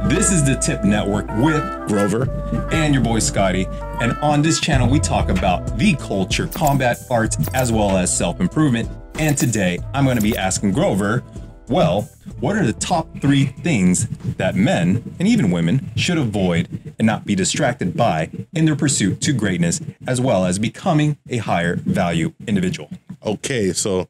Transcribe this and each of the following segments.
This is the TIP Network with Grover and your boy Scotty. And on this channel, we talk about the culture, combat arts, as well as self-improvement. And today, I'm going to be asking Grover, well, what are the top 3 things that men and even women should avoid and not be distracted by in their pursuit to greatness, as well as becoming a higher value individual? Okay, so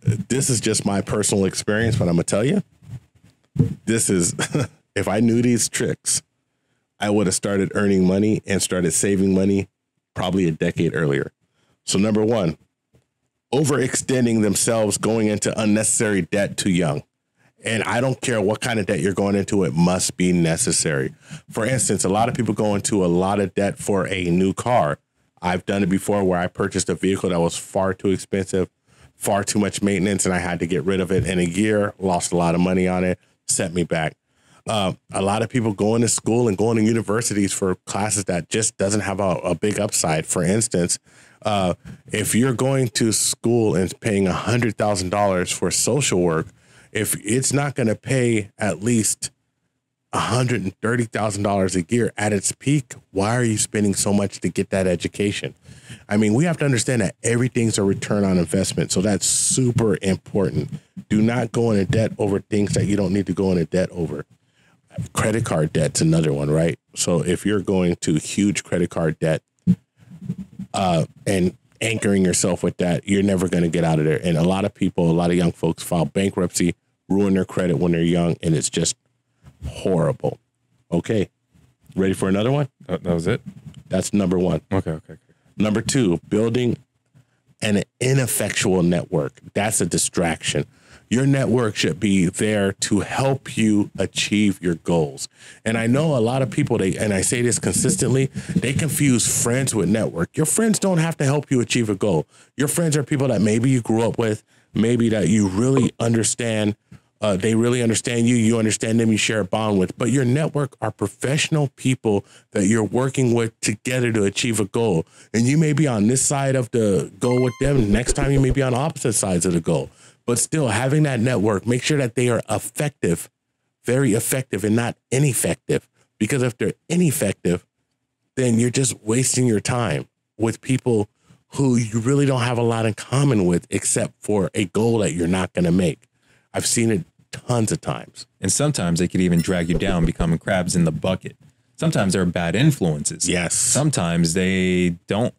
this is just my personal experience, but I'm going to tell you, this is, if I knew these tricks, I would have started earning money and started saving money probably a decade earlier. So number 1, overextending themselves, going into unnecessary debt too young. And I don't care what kind of debt you're going into, it must be necessary. For instance, a lot of people go into a lot of debt for a new car. I've done it before where I purchased a vehicle that was far too expensive, far too much maintenance, and I had to get rid of it in a year, lost a lot of money on it, set me back. A lot of people going to school and going to universities for classes that just doesn't have a big upside. For instance, if you're going to school and paying $100,000 for social work, if it's not going to pay at least $130,000 a year at its peak, why are you spending so much to get that education? I mean, we have to understand that everything's a return on investment. So that's super important. Do not go into debt over things that you don't need to go into debt over. Credit card debt's another one, right? So if you're going to huge credit card debt and anchoring yourself with that, you're never going to get out of there. And a lot of people, a lot of young folks file bankruptcy, ruin their credit when they're young, and it's just horrible. Okay. Ready for another one? That was it? That's number 1. Okay. Number 2, building an ineffectual network. That's a distraction. Your network should be there to help you achieve your goals. And I know a lot of people, and I say this consistently, they confuse friends with network. Your friends don't have to help you achieve a goal. Your friends are people that maybe you grew up with, maybe that you really understand. They really understand you. You understand them. You share a bond with. But your network are professional people that you're working with together to achieve a goal. And you may be on this side of the goal with them. Next time you may be on opposite sides of the goal. But still, having that network, make sure that they are effective, very effective, and not ineffective. Because if they're ineffective, then you're just wasting your time with people who you really don't have a lot in common with, except for a goal that you're not going to make. I've seen it tons of times. And sometimes they could even drag you down, becoming crabs in the bucket. Sometimes they're bad influences. Yes. Sometimes they don't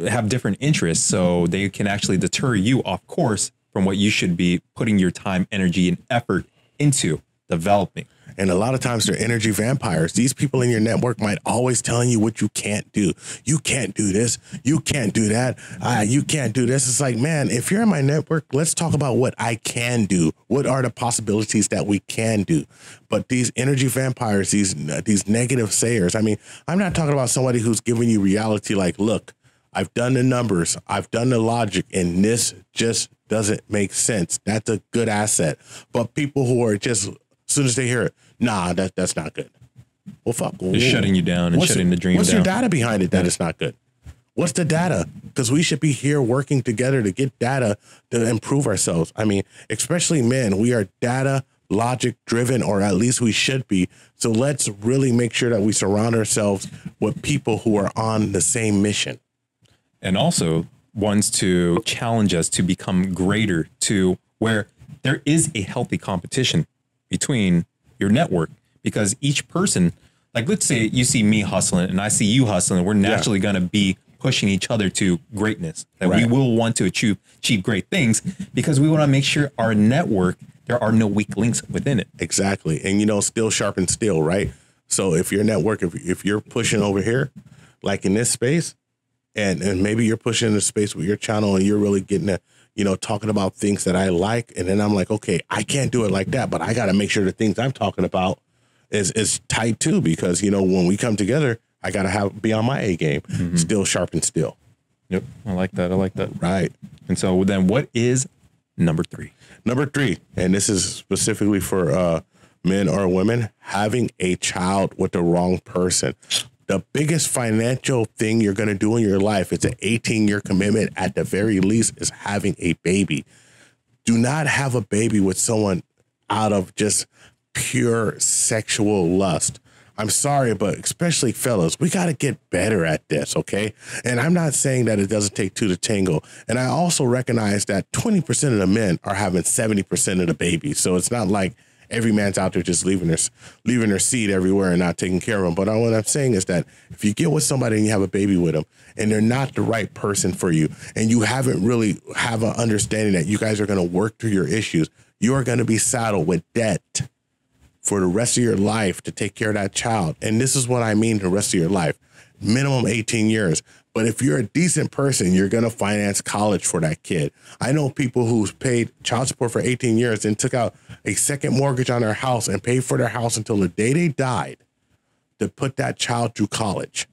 have different interests, so they can actually deter you off course from what you should be putting your time, energy, and effort into developing. And a lot of times they're energy vampires. These people in your network might always telling you what you can't do. You can't do this. You can't do that. You can't do this. It's like, man, if you're in my network, let's talk about what I can do. What are the possibilities that we can do? But these energy vampires, these negative sayers, I mean, I'm not talking about somebody who's giving you reality like, look, I've done the numbers, I've done the logic, and this just doesn't make sense. That's a good asset. But people who are just, as soon as they hear it, nah, that's not good. Well, fuck. Just shutting you down and shutting the dream down. What's your data behind it that it's not good? What's the data? Because we should be here working together to get data to improve ourselves. I mean, especially men, we are data logic driven, or at least we should be. So let's really make sure that we surround ourselves with people who are on the same mission. And also wants to challenge us to become greater, to where there is a healthy competition between your network, because each person, like, let's say you see me hustling and I see you hustling, we're naturally going to be pushing each other to greatness, that we will want to achieve great things, because we want to make sure our network, there are no weak links within it. Exactly. And, you know, steel sharpens steel, right? So if your network, if you're pushing over here, like in this space, and maybe you're pushing in the space with your channel and you're really getting to, you know, talking about things that I like. And then I'm like, okay, I can't do it like that, but I got to make sure the things I'm talking about is tight too, because, you know, when we come together, I got to be on my A game. Still sharpen steel. Yep. I like that. I like that. Right. And so then what is number 3? Number 3, and this is specifically for men or women, having a child with the wrong person. The biggest financial thing you're going to do in your life, it's an 18-year commitment at the very least, is having a baby. Do not have a baby with someone out of just pure sexual lust. I'm sorry, but especially fellas, we got to get better at this, okay? And I'm not saying that it doesn't take two to tango. And I also recognize that 20% of the men are having 70% of the babies. So it's not like every man's out there just leaving their seed everywhere and not taking care of them. But what I'm saying is that if you get with somebody and you have a baby with them and they're not the right person for you, and you haven't really have an understanding that you guys are going to work through your issues, you are going to be saddled with debt for the rest of your life to take care of that child. And this is what I mean, the rest of your life, minimum 18 years. But if you're a decent person, you're going to finance college for that kid. I know people who's paid child support for 18 years and took out a second mortgage on their house and paid for their house until the day they died to put that child through college.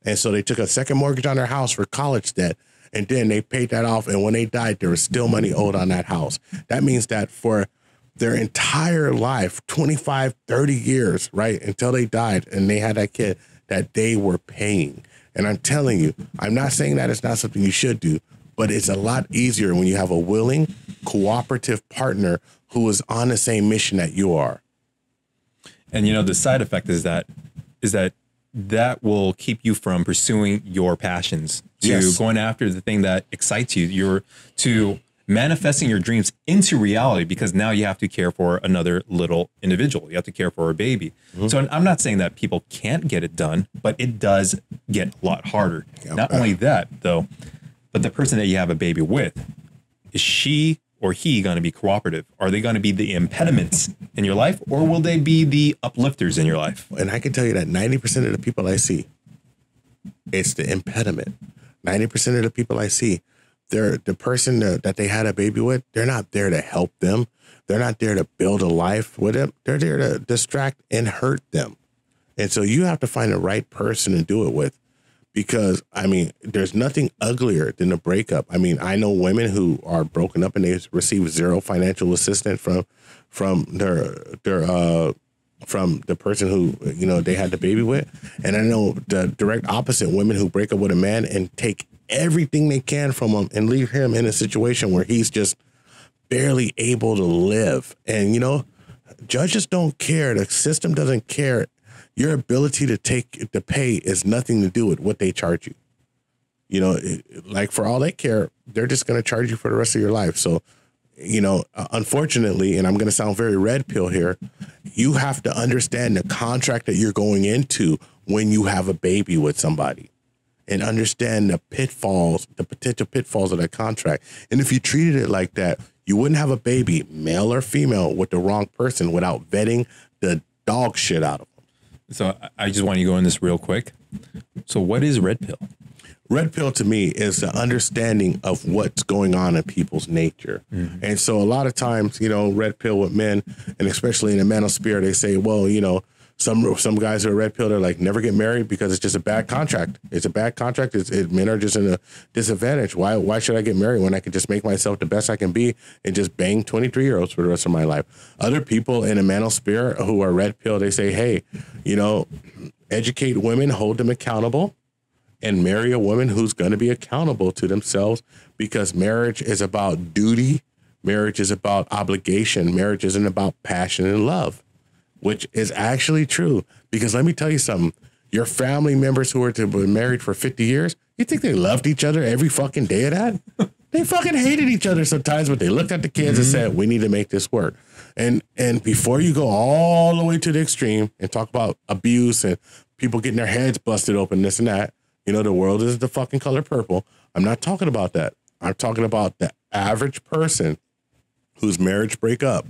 And so they took a second mortgage on their house for college debt, and then they paid that off. And when they died, there was still money owed on that house. That means that for their entire life, 25, 30 years, right, until they died and they had that kid, that they were paying. And I'm telling you, I'm not saying that it's not something you should do, but it's a lot easier when you have a willing, cooperative partner who is on the same mission that you are. And, the side effect is that will keep you from pursuing your passions, to going after the thing that excites you. You're to manifesting your dreams into reality, because now you have to care for another little individual. You have to care for a baby. Mm-hmm. So I'm not saying that people can't get it done, but it does get a lot harder. Yep. Not only that, though, but the person that you have a baby with, is she or he going to be cooperative? Are they going to be the impediments in your life, or will they be the uplifters in your life? And I can tell you that 90% of the people I see, it's the impediment. 90% of the people I see, they're the person that they had a baby with. They're not there to help them. They're not there to build a life with them. They're there to distract and hurt them. And so you have to find the right person to do it with, because, there's nothing uglier than a breakup. I know women who are broken up and they receive zero financial assistance from the person who, they had the baby with. And I know the direct opposite, women who break up with a man and take everything they can from him and leave him in a situation where he's just barely able to live. And, judges don't care. The system doesn't care. Your ability to pay is nothing to do with what they charge you. Like, for all they care, they're just going to charge you for the rest of your life. So, unfortunately, and I'm going to sound very red pill here, you have to understand the contract that you're going into when you have a baby with somebody, and understand the potential pitfalls of that contract. And if you treated it like that, you wouldn't have a baby, male or female, with the wrong person without vetting the dog shit out of them. So I just want you to go in this real quick. So what is red pill? Red pill to me is the understanding of what's going on in people's nature. Mm-hmm. And so a lot of times, red pill with men, and especially in the manosphere, they say, well, some guys who are red pill, they're like, never get married because it's just a bad contract. It's a bad contract. Men are just in a disadvantage. Why should I get married when I can just make myself the best I can be and just bang 23-year-olds for the rest of my life? Other people in the manosphere who are red pill, they say, hey, educate women, hold them accountable, and marry a woman who's going to be accountable to themselves, because marriage is about duty. Marriage is about obligation. Marriage isn't about passion and love, which is actually true. Because let me tell you something. Your family members who are to be married for 50 years, you think they loved each other every fucking day of that? They fucking hated each other sometimes, but they looked at the kids and said, we need to make this work. And before you go all the way to the extreme and talk about abuse and people getting their heads busted open, this and that, the world is the fucking color purple. I'm not talking about that. I'm talking about the average person whose marriage break up,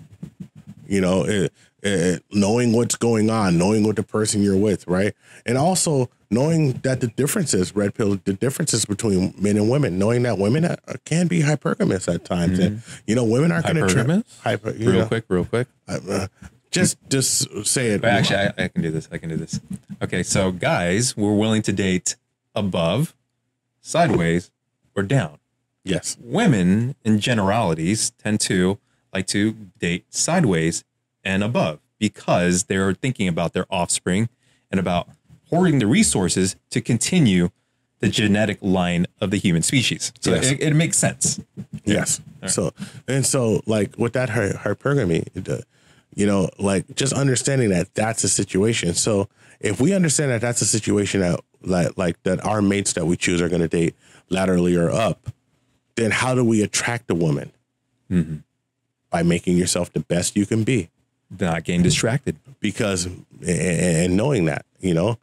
knowing what's going on, knowing what the person you're with, right? And also knowing that the differences, red pill, the differences between men and women, knowing that women can be hypergamous at times. Mm-hmm. And, women aren't going to real quick. Just say it. But actually, I can do this. Okay. So guys, we're willing to date above, sideways, or down. Yes. Women, in generalities, tend to like to date sideways and above, because they're thinking about their offspring and about hoarding the resources to continue the genetic line of the human species. So yes. it makes sense. Yes. Right. So like with that hypergamy, You know, like just understanding that that's a situation. So if we understand that that's a situation that like that our mates that we choose are going to date laterally or up, then how do we attract a woman? By making yourself the best you can be. Not getting distracted. Because, and knowing that, you know,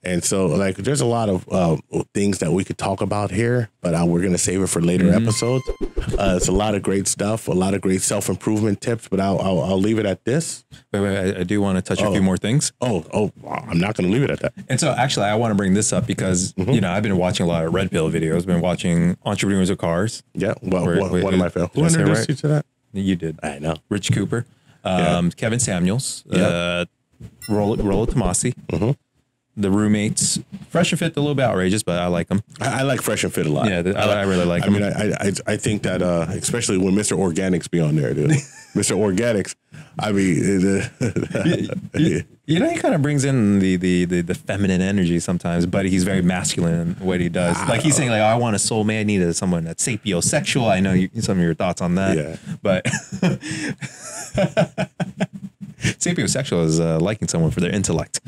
and so like there's a lot of things that we could talk about here, but we're going to save it for later episodes. It's a lot of great stuff, a lot of great self-improvement tips, but I'll leave it at this. Wait, I do want to touch a few more things. Oh, I'm not going to leave it at that. And so actually I want to bring this up because, you know, I've been watching a lot of Red Pill videos, been watching Entrepreneurs of Cars. Yeah. Well, one of my favorites. Who introduced you to that? You did. I know. Rich Cooper, Kevin Samuels, Rollo Tomasi, the roommates. Fresh and Fit, a little bit outrageous, but I like them. I like Fresh and Fit a lot. Yeah, I really like them. I mean, I think that especially when Mr. Organics be on there, dude. Mr. Organics. I mean, you know, he kind of brings in the feminine energy sometimes, but he's very masculine in what he does. Like he's saying, like, oh, I want a soulmate. I need someone that's sapiosexual. I know some of your thoughts on that. Yeah. But sapiosexual is liking someone for their intellect.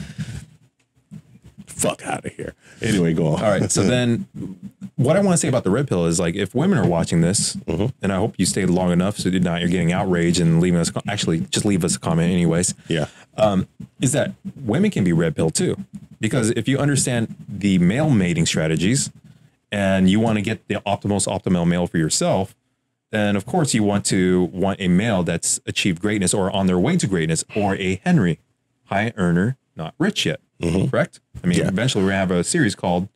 Fuck out of here. Anyway, go on. All right. So then what I want to say about the Red Pill is, like, if women are watching this, and I hope you stayed long enough so you're getting outraged and leaving us, actually just leave us a comment anyways. Yeah. Is that women can be Red Pill too. Because if you understand the male mating strategies and you want to get the optimal male for yourself, then of course you want a male that's achieved greatness or on their way to greatness, or a Henry, high earner, not rich yet. Correct? I mean, eventually we're going to have a series called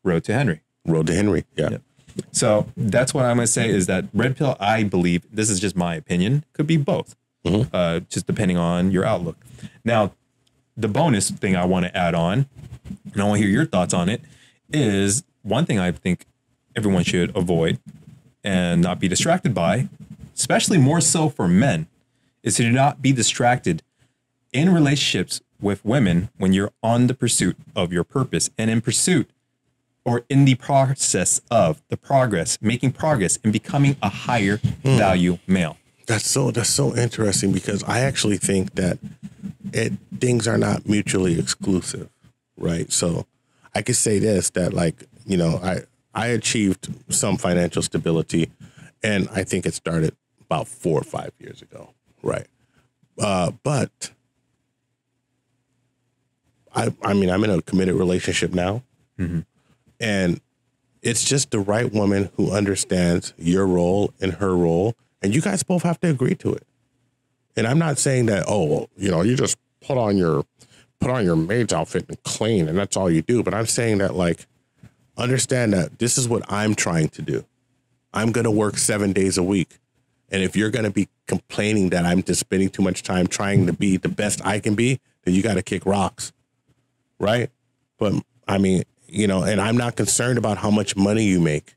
Road to Henry. Road to Henry. Yeah. So that's what I'm going to say is that Red Pill, I believe, this is just my opinion, could be both, just depending on your outlook. Now, the bonus thing I want to add on, and I want to hear your thoughts on it, is one thing I think everyone should avoid and not be distracted by, especially more so for men, is to not be distracted in relationships with women when you're on the pursuit of your purpose, and in pursuit or in the process of the progress, making progress and becoming a higher value male. That's so interesting, because I actually think that things are not mutually exclusive, right? So I could say this, that, like, you know, I achieved some financial stability, and I think it started about 4 or 5 years ago, right? But I mean, I'm in a committed relationship now, and it's just the right woman who understands your role and her role, and you guys both have to agree to it. And I'm not saying that, oh, you know, you just put on your maid's outfit and clean, and that's all you do. But I'm saying that, like, understand that this is what I'm trying to do. I'm going to work 7 days a week. And if you're going to be complaining that I'm just spending too much time trying to be the best I can be, then you got to kick rocks. Right. But I mean, you know, and I'm not concerned about how much money you make,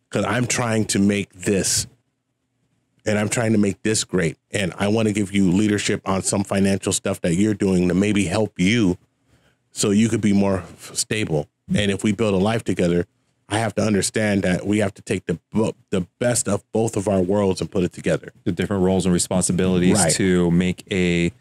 because I'm trying to make this, and I'm trying to make this great. And I want to give you leadership on some financial stuff that you're doing to maybe help you so you could be more stable. And if we build a life together, I have to understand that we have to take the best of both of our worlds and put it together. The different roles and responsibilities to make a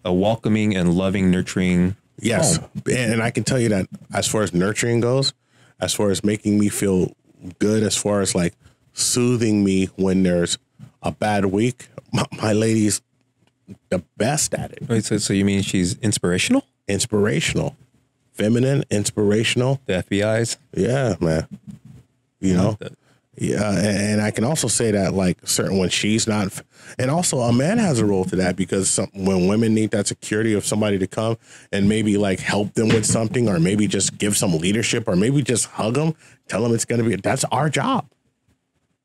welcoming and loving, nurturing. Yes. And I can tell you that as far as nurturing goes, as far as making me feel good, as far as like soothing me when there's a bad week, my lady's the best at it. Wait, so you mean she's inspirational? Inspirational. Feminine, inspirational. The FBI's? Yeah, man. You know? Yeah, and I can also say that, like, certain when she's not, and also a man has a role to that, because when women need that security of somebody to come and maybe like help them with something, or maybe just give some leadership, or maybe just hug them, tell them it's going to be, that's our job.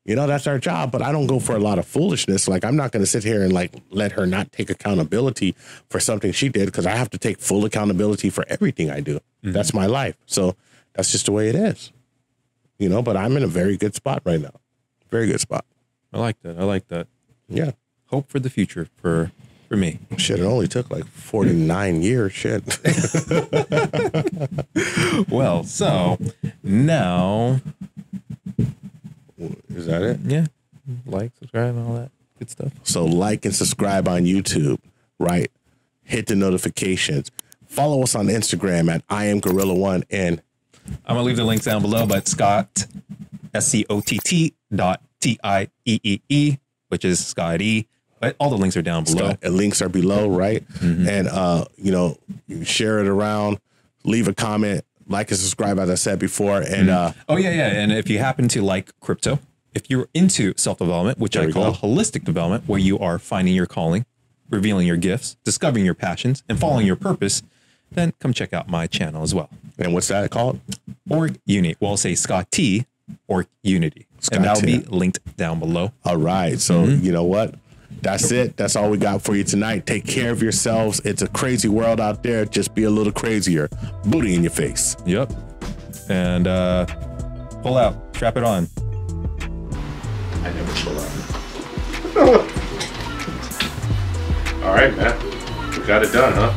You know, that's our job. But I don't go for a lot of foolishness. Like, I'm not going to sit here and like let her not take accountability for something she did, because I have to take full accountability for everything I do. That's my life. So that's just the way it is. You know, but I'm in a very good spot right now. Very good spot. I like that. I like that. Yeah. Hope for the future for me. Shit, it only took like 49 years. Shit. Well, so now. Is that it? Yeah. Like, subscribe, and all that. Good stuff. So like and subscribe on YouTube, right? Hit the notifications. Follow us on Instagram at I am Gorilla1, and I'm gonna leave the links down below, but Scott, SCOTT.TIEEE, which is Scott E. But all the links are down below. Links are below, right? And you know, share it around, leave a comment, like and subscribe, as I said before. And oh yeah, yeah. And if you happen to like crypto, if you're into self-development, which I call holistic development, where you are finding your calling, revealing your gifts, discovering your passions, and following your purpose, then come check out my channel as well. And what's that called? Org Unity. Well, I'll say Scott T or Unity. And that'll be linked down below. All right. So you know what? That's it. That's all we got for you tonight. Take care of yourselves. It's a crazy world out there. Just be a little crazier. Booty in your face. Yep. And pull out. Strap it on. I never pull out. All right, man. We got it done, huh?